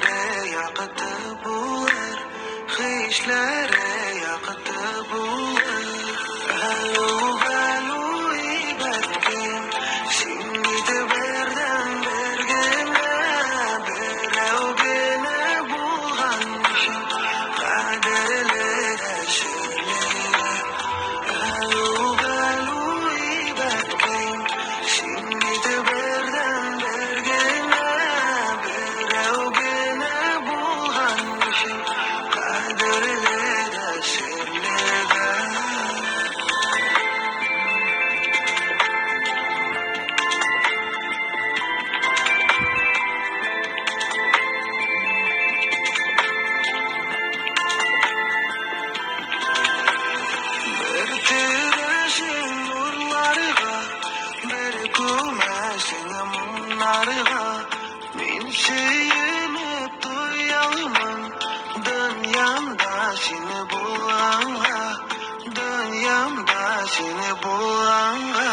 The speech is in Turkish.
Hishlere yakıtı bular, hishlere yakıtı bular. Alu ibatken, şimdi berden bergene, berevgene bulganmışım. Kaderlere şöyle, alu ibatken, şimdi berden bergene, berevgene bulganmışım. Kaderlere şöyle. Bir tiraşın nurlarıga, bir kumaşın mumlarıga, men suyunip duyalımın, dünyamda seni bulganga, dünyamda seni bulganga.